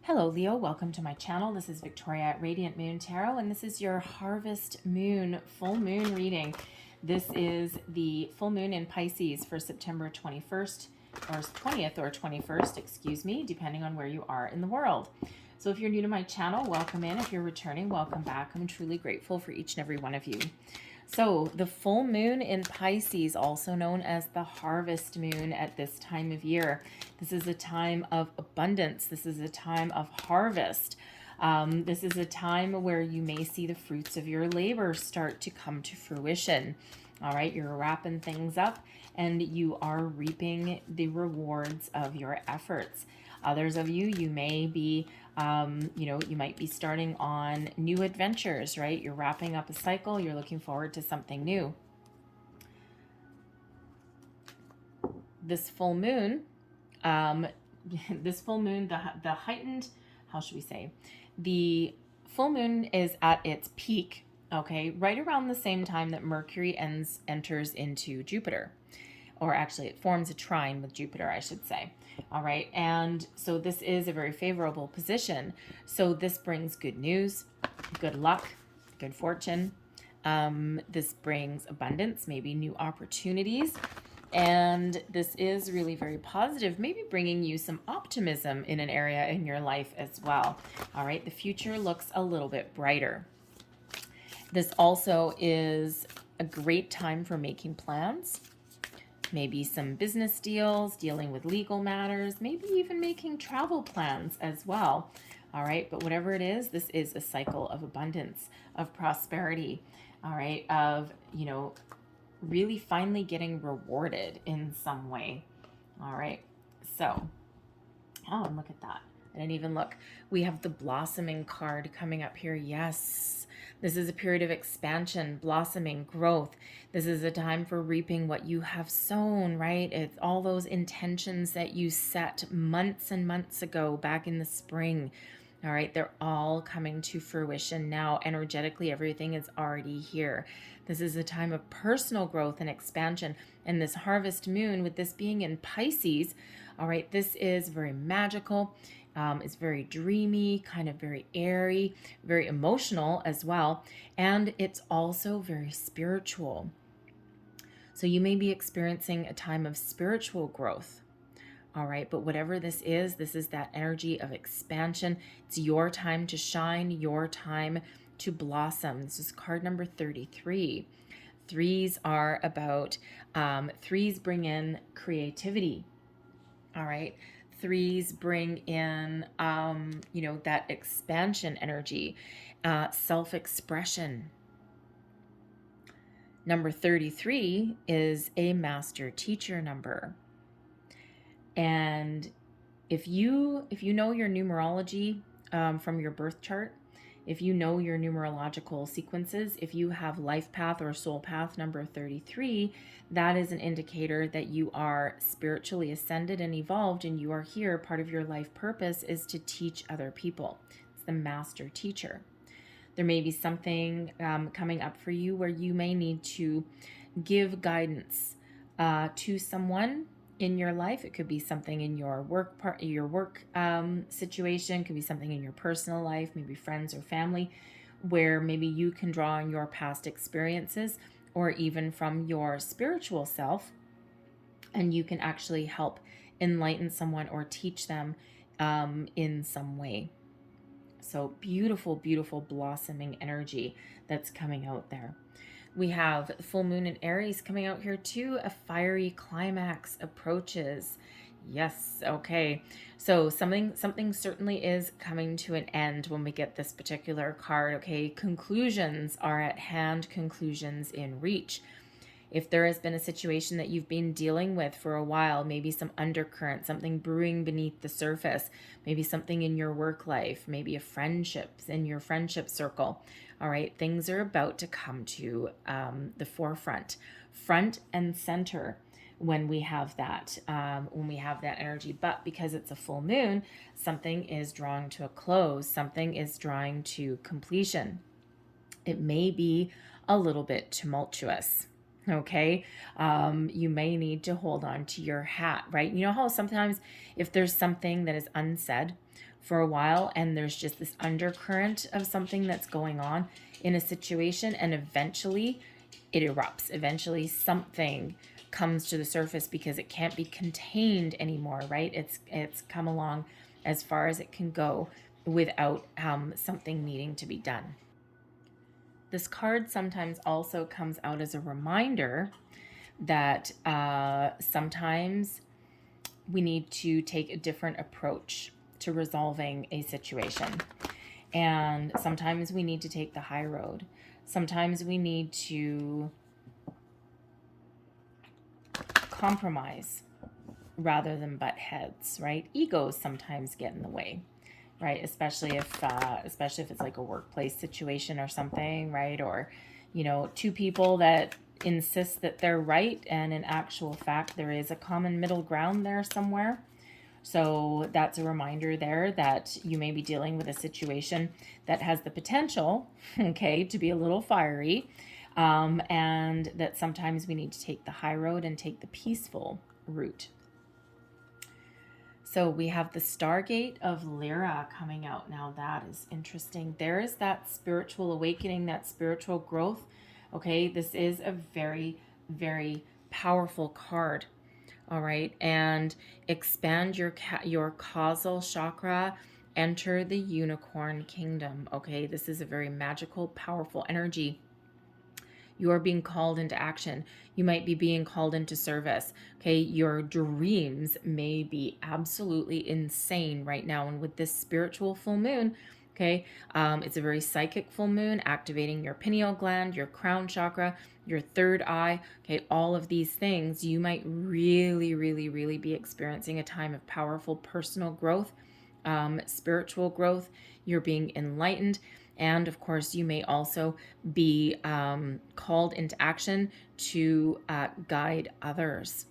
Hello Leo, welcome to my channel. This is Victoria at Radiant Moon Tarot, and this is your Harvest Moon full moon reading. This is the full moon in Pisces for September 21st or 20th or 21st, excuse me, depending on where you are in the world. So if you're new to my channel, welcome in. If you're returning, welcome back. I'm truly grateful for each and every one of you. So the full moon in Pisces, also known as the harvest moon at this time of year. This is a time of abundance. This is a time of harvest. This is a time where you may see the fruits of your labor start to come to fruition. All right, you're wrapping things up and you are reaping the rewards of your efforts. Others of you, you may be, you might be starting on new adventures, right? You're wrapping up a cycle. You're looking forward to something new. This full moon, the heightened, how should we say? The full moon is at its peak, okay, right around the same time that Mercury enters into Jupiter. Or actually it forms a trine with Jupiter, I should say. All right, and so this is a very favorable position. So this brings good news, good luck, good fortune. This brings abundance, maybe new opportunities. And this is really very positive, maybe bringing you some optimism in an area in your life as well. All right, the future looks a little bit brighter. This also is a great time for making plans. Maybe some business deals, dealing with legal matters, maybe even making travel plans as well. All right, but whatever it is, this is a cycle of abundance, of prosperity, all right, of, really finally getting rewarded in some way. All right, so, oh, and look at that. I didn't even look. We have the blossoming card coming up here. Yes, this is a period of expansion, blossoming, growth. This is a time for reaping what you have sown, right? It's all those intentions that you set months and months ago back in the spring. All right, they're all coming to fruition now. Energetically, everything is already here. This is a time of personal growth and expansion. And this harvest moon, with this being in Pisces, all right, this is very magical. It's very dreamy, kind of very airy, very emotional as well. And it's also very spiritual. So you may be experiencing a time of spiritual growth. All right, but whatever this is that energy of expansion. It's your time to shine, your time to blossom. This is card number 33. Threes are about, threes bring in creativity. All right. Threes bring in, that expansion energy, self-expression. Number 33 is a master teacher number. And if you know your numerology from your birth chart, if you know your numerological sequences, if you have life path or soul path number 33, that is an indicator that you are spiritually ascended and evolved, and you are here. Part of your life purpose is to teach other people. It's the master teacher. There may be something coming up for you where you may need to give guidance to someone in your life. It could be something in your work situation, it could be something in your personal life, maybe friends or family, where maybe you can draw on your past experiences or even from your spiritual self, and you can actually help enlighten someone or teach them in some way. So beautiful, beautiful blossoming energy that's coming out there. We have full moon in Aries coming out here too. A fiery climax approaches. Yes, okay. So something certainly is coming to an end when we get this particular card, okay? Conclusions are at hand, conclusions in reach. If there has been a situation that you've been dealing with for a while, maybe some undercurrent, something brewing beneath the surface, maybe something in your work life, maybe a friendship in your friendship circle. All right, things are about to come to the forefront, front and center when we have that energy. But because it's a full moon, something is drawing to a close, something is drawing to completion. It may be a little bit tumultuous. Okay, you may need to hold on to your hat, right? You know how sometimes if there's something that is unsaid for a while, and there's just this undercurrent of something that's going on in a situation, and eventually it erupts. Eventually something comes to the surface because it can't be contained anymore, right? It's come along as far as it can go without something needing to be done. This card sometimes also comes out as a reminder that sometimes we need to take a different approach to resolving a situation. And sometimes we need to take the high road. Sometimes we need to compromise rather than butt heads, right? Egos sometimes get in the way, right? Especially if it's like a workplace situation or something, right? Or, you know, two people that insist that they're right, and in actual fact there is a common middle ground there somewhere. So that's a reminder there that you may be dealing with a situation that has the potential, okay, to be a little fiery, and that sometimes we need to take the high road and take the peaceful route. So we have the Stargate of LIBRA coming out now. That is interesting. There is that spiritual awakening, that spiritual growth. Okay, this is a very, very powerful card. All right, and expand your causal chakra, enter the unicorn kingdom. Okay, this is a very magical, powerful energy. You are being called into action. You might be being called into service. Okay, your dreams may be absolutely insane right now. And with this spiritual full moon, okay, it's a very psychic full moon, activating your pineal gland, your crown chakra, your third eye. Okay, all of these things, you might really, really, really be experiencing a time of powerful personal growth, spiritual growth. You're being enlightened. And of course, you may also be called into action to guide others.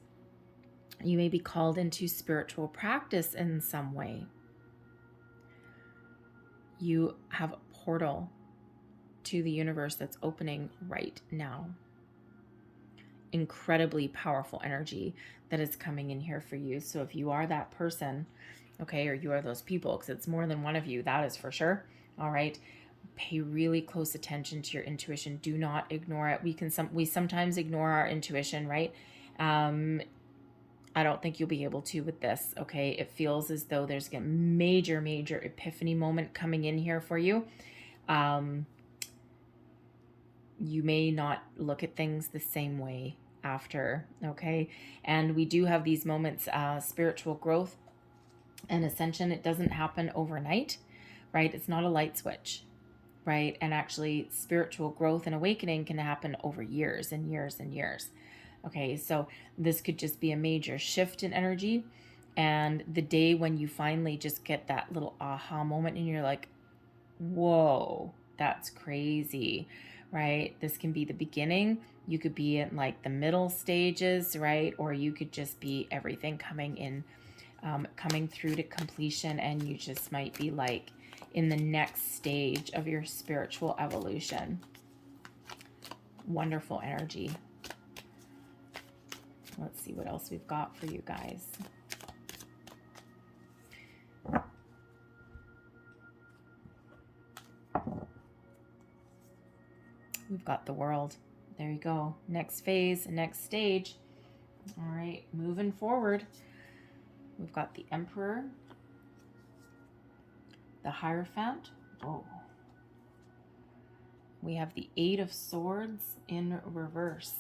You may be called into spiritual practice in some way. You have a portal to the universe that's opening right now. Incredibly powerful energy that is coming in here for you. So if you are that person, okay, or you are those people, because it's more than one of you, that is for sure. All right. Pay really close attention to your intuition. Do not ignore it. We sometimes ignore our intuition, right? I don't think you'll be able to with this, okay? It feels as though there's a major, major epiphany moment coming in here for you. You may not look at things the same way after, okay? And we do have these moments, spiritual growth and ascension. It doesn't happen overnight, right? It's not a light switch, right? And actually, spiritual growth and awakening can happen over years and years and years. Okay, so this could just be a major shift in energy. And the day when you finally just get that little aha moment and you're like, whoa, that's crazy, right? This can be the beginning. You could be in like the middle stages, right? Or you could just be everything coming in, coming through to completion, and you just might be like in the next stage of your spiritual evolution. Wonderful energy. Let's see what else we've got for you guys. We've got the World. There you go. Next phase, next stage. All right, moving forward. We've got the Emperor, the Hierophant. Oh. We have the Eight of Swords in reverse.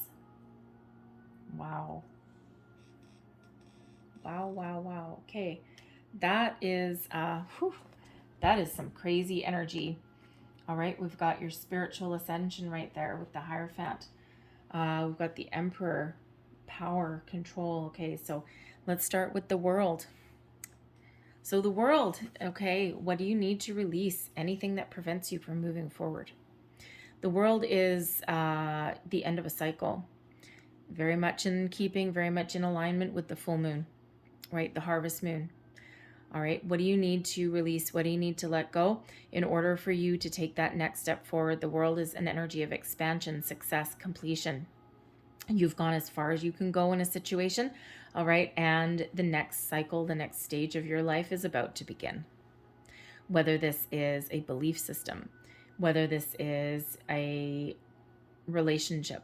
Wow. Wow, wow, wow. Okay. That is that is some crazy energy. All right, we've got your spiritual ascension right there with the Hierophant. We've got the Emperor, power, control. Okay, so let's start with the World. So the World, okay, what do you need to release? Anything that prevents you from moving forward. The World is the end of a cycle. Very much in keeping, very much in alignment with the full moon, right? The harvest moon. All right, what do you need to release? What do you need to let go in order for you to take that next step forward? The World is an energy of expansion, success, completion. You've gone as far as you can go in a situation, all right? And the next cycle, the next stage of your life is about to begin. whether this is a belief system, whether this is a relationship,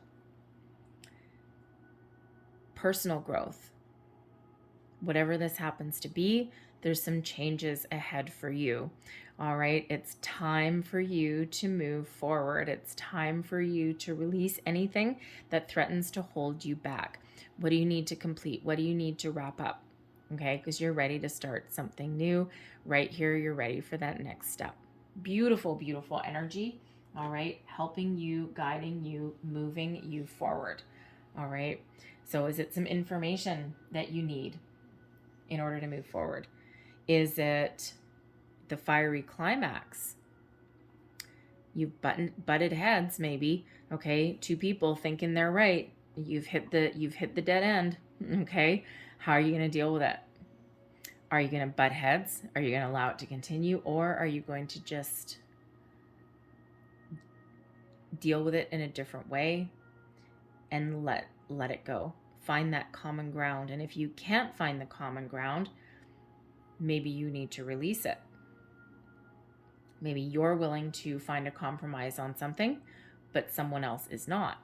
personal growth, whatever this happens to be, there's some changes ahead for you. All right. It's time for you to move forward. It's time for you to release anything that threatens to hold you back. What do you need to complete? What do you need to wrap up? Okay. Because you're ready to start something new right here. You're ready for that next step. Beautiful, beautiful energy. All right. Helping you, guiding you, moving you forward. All right. So is it some information that you need in order to move forward? Is it the fiery climax? You've butted heads, maybe. Okay, two people thinking they're right. You've hit the dead end. Okay, how are you going to deal with it? Are you going to butt heads? Are you going to allow it to continue, or are you going to just deal with it in a different way and let it go? Find that common ground. And if you can't find the common ground, maybe you need to release it. Maybe you're willing to find a compromise on something, but someone else is not.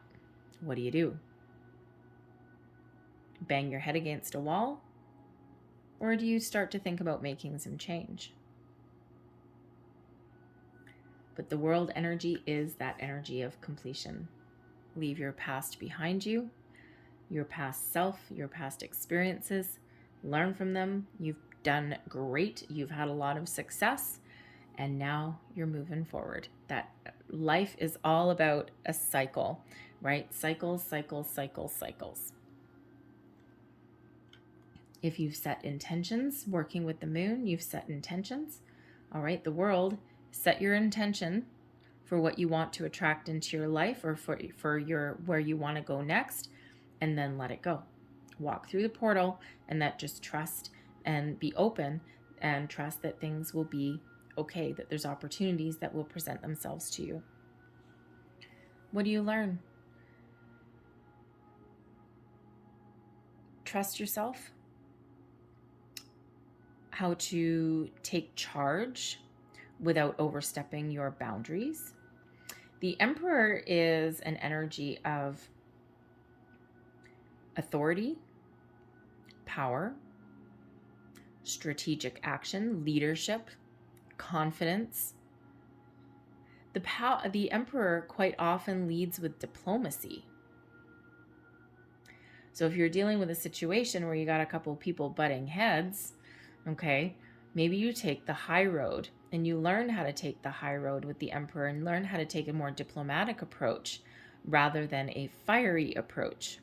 What do? Bang your head against a wall? Or do you start to think about making some change? But the world energy is that energy of completion. Leave your past behind you, your past self, your past experiences. Learn from them. You've done great. You've had a lot of success. And now you're moving forward. That life is all about a cycle, right? Cycles, cycles, cycles, cycles. If you've set intentions, working with the moon, you've set intentions. All right, the world, set your intention for what you want to attract into your life, or for your where you want to go next, and then let it go. Walk through the portal, and that just trust and be open and trust that things will be okay, that there's opportunities that will present themselves to you. What do you learn? Trust yourself. How to take charge without overstepping your boundaries. The Emperor is an energy of authority, power, strategic action, leadership, confidence. The Emperor quite often leads with diplomacy. So if you're dealing with a situation where you got a couple of people butting heads, okay, maybe you take the high road, and you learn how to take the high road with the Emperor and learn how to take a more diplomatic approach rather than a fiery approach.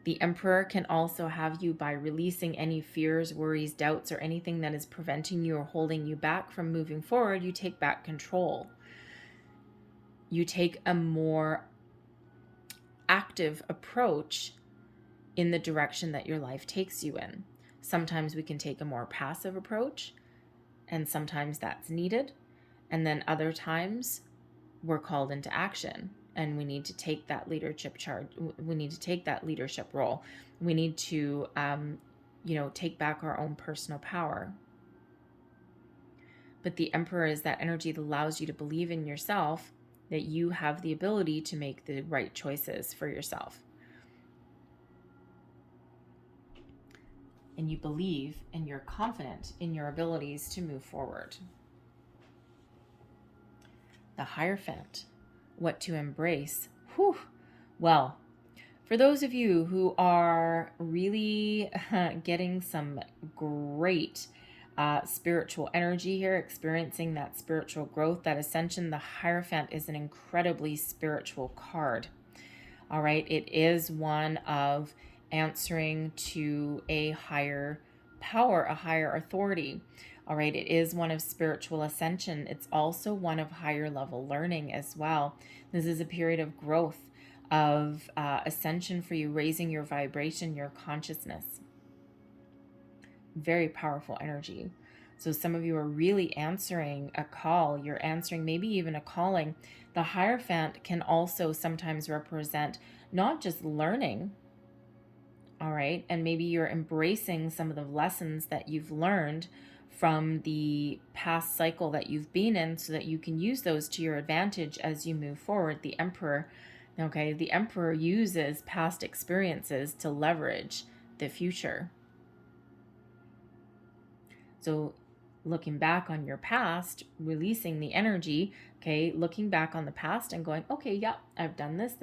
The Emperor can also have you, by releasing any fears, worries, doubts, or anything that is preventing you or holding you back from moving forward, you take back control. You take a more active approach in the direction that your life takes you in. Sometimes we can take a more passive approach, and sometimes that's needed. And then other times we're called into action, and we need to take that leadership charge. We need to take that leadership role. We need to, take back our own personal power. But the Emperor is that energy that allows you to believe in yourself, that you have the ability to make the right choices for yourself. And you believe and you're confident in your abilities to move forward. The Hierophant, what to embrace. Whew. Well, for those of you who are really getting some great spiritual energy here, experiencing that spiritual growth, that ascension, the Hierophant is an incredibly spiritual card. All right, it is one of answering to a higher power, a higher authority. All right, it is one of spiritual ascension. It's also one of higher level learning as well. This is a period of growth, of ascension for you, raising your vibration, your consciousness. Very powerful energy. So some of you are really answering a call. You're answering maybe even a calling. The Hierophant can also sometimes represent not just learning, all right, and maybe you're embracing some of the lessons that you've learned from the past cycle that you've been in so that you can use those to your advantage as you move forward. The Emperor, okay, the Emperor uses past experiences to leverage the future. So looking back on your past, releasing the energy, okay, looking back on the past and going, okay, yeah, I've done this,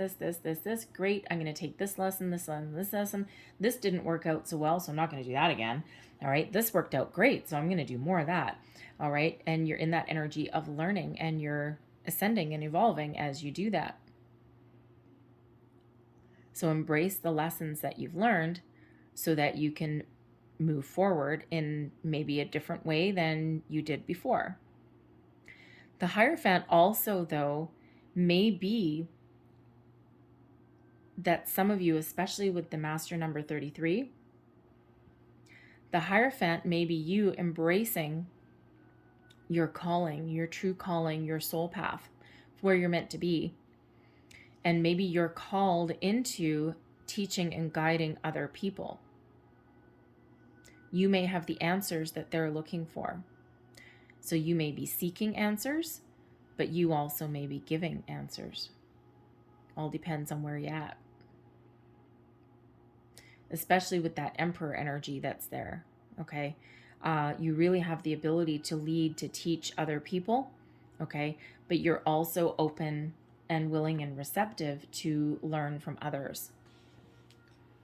great. I'm going to take this lesson, this lesson. This didn't work out so well, so I'm not going to do that again. All right, this worked out great, so I'm going to do more of that. All right, and you're in that energy of learning and you're ascending and evolving as you do that. So embrace the lessons that you've learned so that you can move forward in maybe a different way than you did before. The Hierophant also, though, may be that some of you, especially with the Master number 33, the Hierophant may be you embracing your calling, your true calling, your soul path, where you're meant to be. And maybe you're called into teaching and guiding other people. You may have the answers that they're looking for. So you may be seeking answers, but you also may be giving answers. All depends on where you're at. Especially with that Emperor energy that's there, okay? You really have the ability to lead, to teach other people, okay? But you're also open and willing and receptive to learn from others.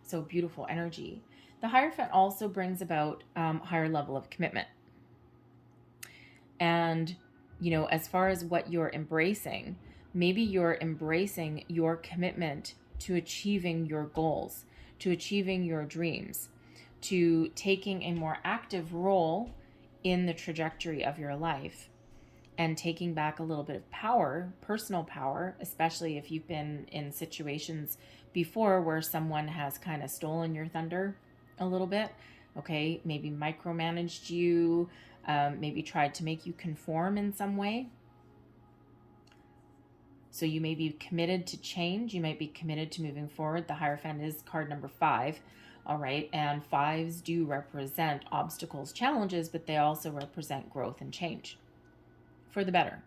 So beautiful energy. The Hierophant also brings about higher level of commitment. And, you know, as far as what you're embracing, maybe you're embracing your commitment to achieving your goals, to achieving your dreams, to taking a more active role in the trajectory of your life and taking back a little bit of power, personal power, especially if you've been in situations before where someone has kind of stolen your thunder a little bit, okay? Maybe micromanaged you, maybe tried to make you conform in some way. So you may be committed to change. You might be committed to moving forward. The Hierophant is card number 5. All right. And 5s do represent obstacles, challenges, but they also represent growth and change for the better.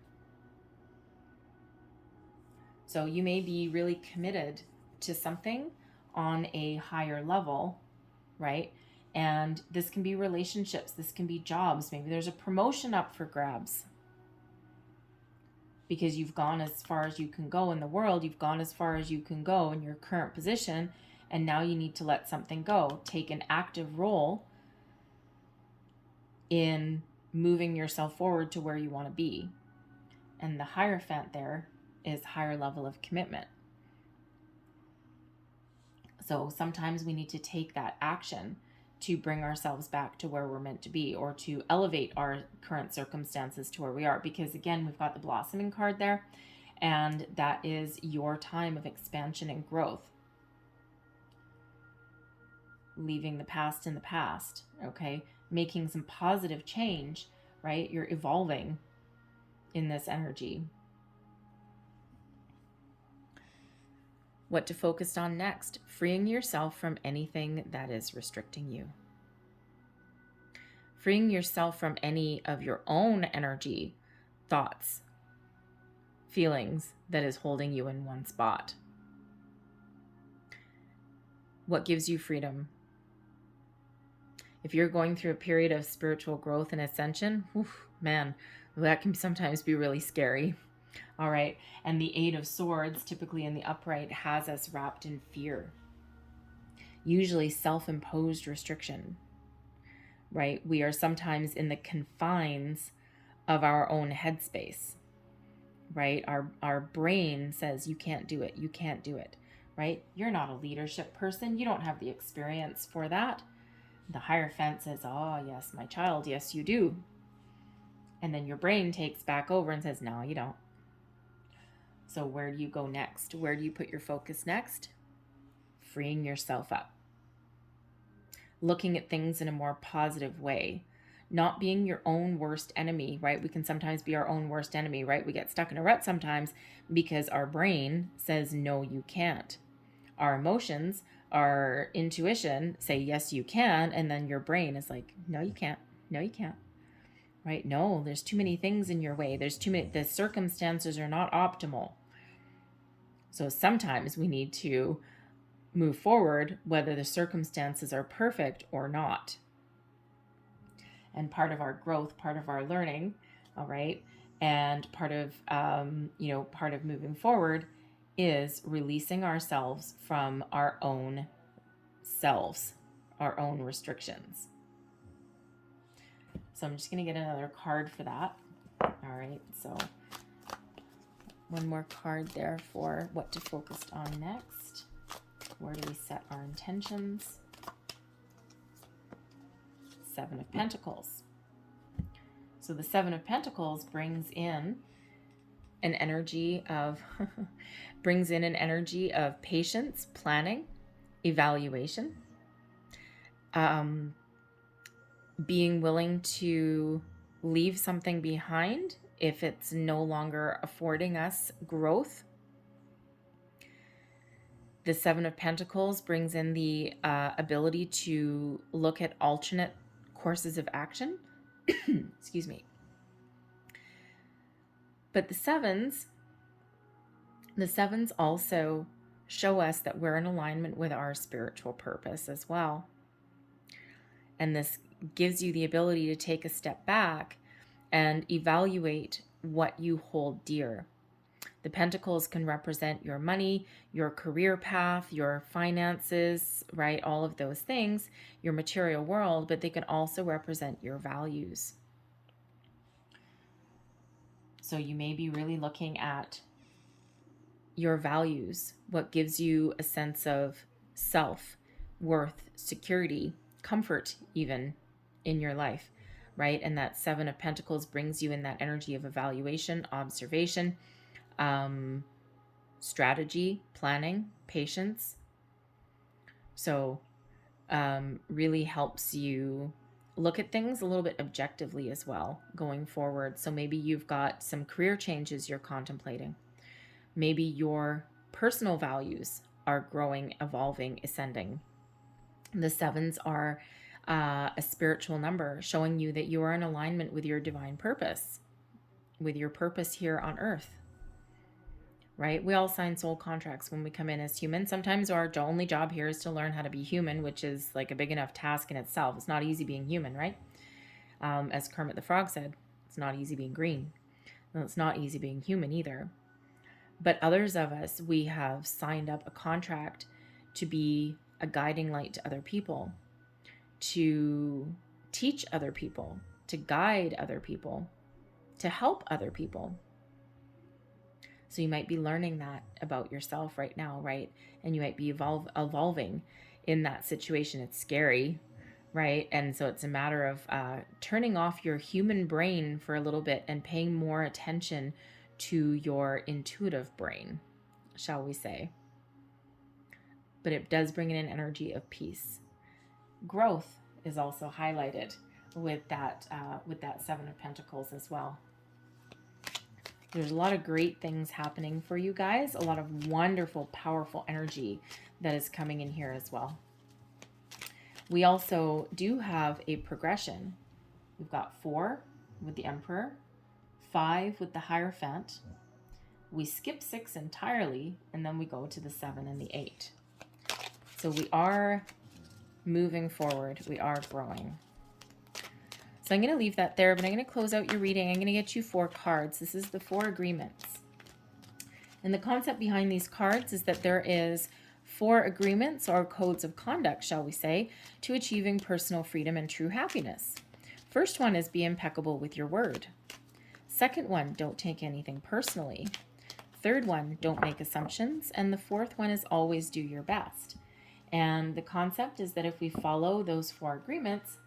So you may be really committed to something on a higher level, right? And this can be relationships. This can be jobs. Maybe there's a promotion up for grabs because you've gone as far as you can go in the world. You've gone as far as you can go in your current position. And now you need to let something go. Take an active role in moving yourself forward to where you want to be. And the Hierophant there is higher level of commitment. So sometimes we need to take that action to bring ourselves back to where we're meant to be, or to elevate our current circumstances to where we are. Because again, we've got the blossoming card there, and that is your time of expansion and growth. Leaving the past in the past, okay? Making some positive change, right? You're evolving in this energy. What to focus on next? Freeing yourself from anything that is restricting you. Freeing yourself from any of your own energy, thoughts, feelings that is holding you in one spot. What gives you freedom? If you're going through a period of spiritual growth and ascension, man, that can sometimes be really scary. All right. And the 8 of Swords, typically in the upright, has us wrapped in fear. Usually self-imposed restriction, right? We are sometimes in the confines of our own headspace, right? Our brain says, you can't do it. You can't do it, right? You're not a leadership person. You don't have the experience for that. The Hierophant says, oh, yes, my child. Yes, you do. And then your brain takes back over and says, no, you don't. So where do you go next? Where do you put your focus next? Freeing yourself up. Looking at things in a more positive way. Not being your own worst enemy, right? We can sometimes be our own worst enemy, right? We get stuck in a rut sometimes because our brain says, no, you can't. Our emotions, our intuition say, yes, you can. And then your brain is like, no, you can't. No, you can't. right? No, there's too many things in your way. The circumstances are not optimal. So sometimes we need to move forward, whether the circumstances are perfect or not. And part of our growth, part of our learning, all right, and part of part of moving forward is releasing ourselves from our own selves, our own restrictions. So I'm just going to get another card for that. All right, so one more card there for what to focus on next. Where do we set our intentions? Seven of Pentacles. So the Seven of Pentacles brings in an energy of patience, planning, evaluation, being willing to leave something behind if it's no longer affording us growth. The Seven of Pentacles brings in the ability to look at alternate courses of action. Excuse me. But the sevens also show us that we're in alignment with our spiritual purpose as well. And this gives you the ability to take a step back and evaluate what you hold dear. The Pentacles can represent your money, your career path, your finances, right? All of those things, your material world, but they can also represent your values. So you may be really looking at your values, what gives you a sense of self, worth, security, comfort even in your life, right? And that Seven of Pentacles brings you in that energy of evaluation, observation, strategy, planning, patience. So really helps you look at things a little bit objectively as well going forward. So maybe you've got some career changes you're contemplating. Maybe your personal values are growing, evolving, ascending. The sevens are a spiritual number showing you that you are in alignment with your divine purpose, with your purpose here on earth. Right? We all sign soul contracts when we come in as humans. Sometimes our only job here is to learn how to be human, which is like a big enough task in itself. It's not easy being human, right? As Kermit the Frog said, it's not easy being green. No, it's not easy being human either. But others of us, we have signed up a contract to be a guiding light to other people, to teach other people, to guide other people, to help other people. So you might be learning that about yourself right now, right? And you might be evolving in that situation. It's scary, right? And so it's a matter of turning off your human brain for a little bit and paying more attention to your intuitive brain, shall we say. But it does bring in an energy of peace. Growth is also highlighted with that Seven of Pentacles as well. There's a lot of great things happening for you guys. A lot of wonderful, powerful energy that is coming in here as well. We also do have a progression. We've got 4 with the Emperor, 5 with the Hierophant. We skip 6 entirely, and then we go to the 7 and the 8. So we are moving forward. We are growing. So I'm going to leave that there, but I'm going to close out your reading. I'm going to get you 4 cards. This is the 4 agreements. And the concept behind these cards is that there is 4 agreements or codes of conduct, shall we say, to achieving personal freedom and true happiness. First one is be impeccable with your word. Second one, don't take anything personally. Third one, don't make assumptions. And the fourth one is always do your best. And the concept is that if we follow those 4 agreements,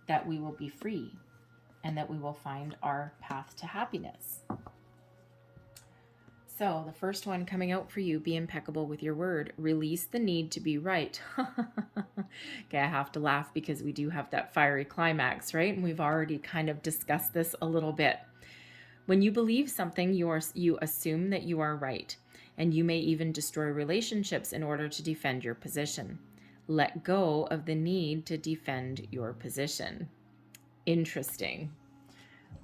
that we will be free and that we will find our path to happiness. So the first one coming out for you, be impeccable with your word. Release the need to be right. Okay, I have to laugh because we do have that fiery climax, right? And we've already kind of discussed this a little bit. When you believe something, you assume that you are right, and you may even destroy relationships in order to defend your position. Let go of the need to defend your position. Interesting.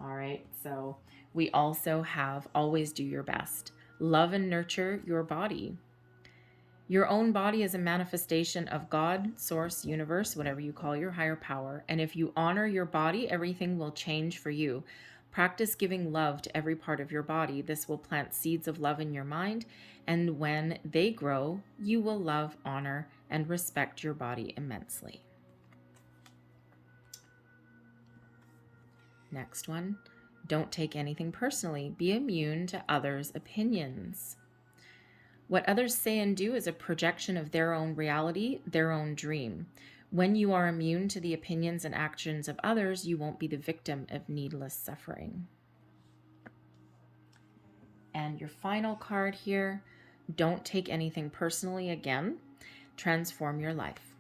All right. So we also have always do your best. Love and nurture your body. Your own body is a manifestation of God, source, universe, whatever you call your higher power. And if you honor your body, everything will change for you. Practice giving love to every part of your body. This will plant seeds of love in your mind. And when they grow, you will love, honor, and respect your body immensely. Next one. Don't take anything personally. Be immune to others' opinions. What others say and do is a projection of their own reality, their own dream. When you are immune to the opinions and actions of others, you won't be the victim of needless suffering. And your final card here, don't take anything personally again. Transform your life.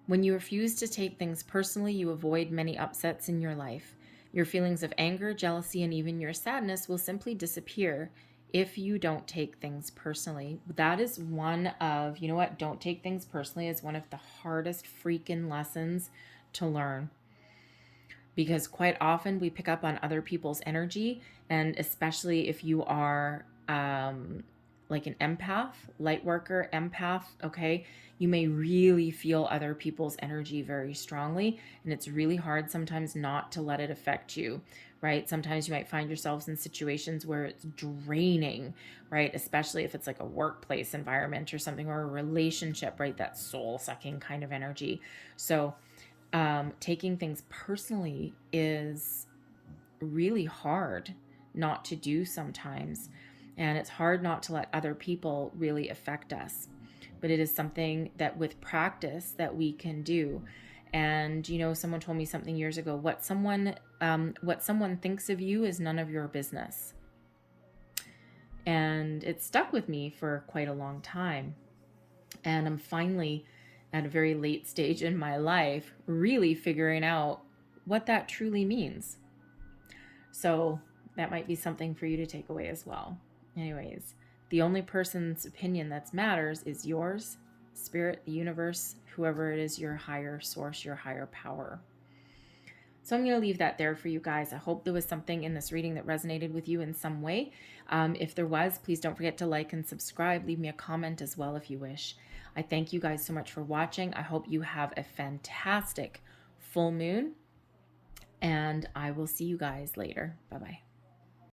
When you refuse to take things personally, you avoid many upsets in your life. Your feelings of anger, jealousy, and even your sadness will simply disappear if you don't take things personally. That is one of, you know what, don't take things personally is one of the hardest freaking lessons to learn. Because quite often we pick up on other people's energy, and especially if you are like an empath, light worker, empath, okay, you may really feel other people's energy very strongly, and it's really hard sometimes not to let it affect you, right? Sometimes you might find yourselves in situations where it's draining, right? Especially if it's like a workplace environment or something, or a relationship, right? That soul-sucking kind of energy. So taking things personally is really hard not to do sometimes. And it's hard not to let other people really affect us. But it is something that with practice that we can do. And, you know, someone told me something years ago, what someone thinks of you is none of your business. And it stuck with me for quite a long time. And I'm finally at a very late stage in my life really figuring out what that truly means. So that might be something for you to take away as well. Anyways, the only person's opinion that matters is yours, spirit, the universe, whoever it is, your higher source, your higher power. So I'm going to leave that there for you guys. I hope there was something in this reading that resonated with you in some way. If there was, please don't forget to like and subscribe. Leave me a comment as well if you wish. I thank you guys so much for watching. I hope you have a fantastic full moon, and I will see you guys later. Bye-bye.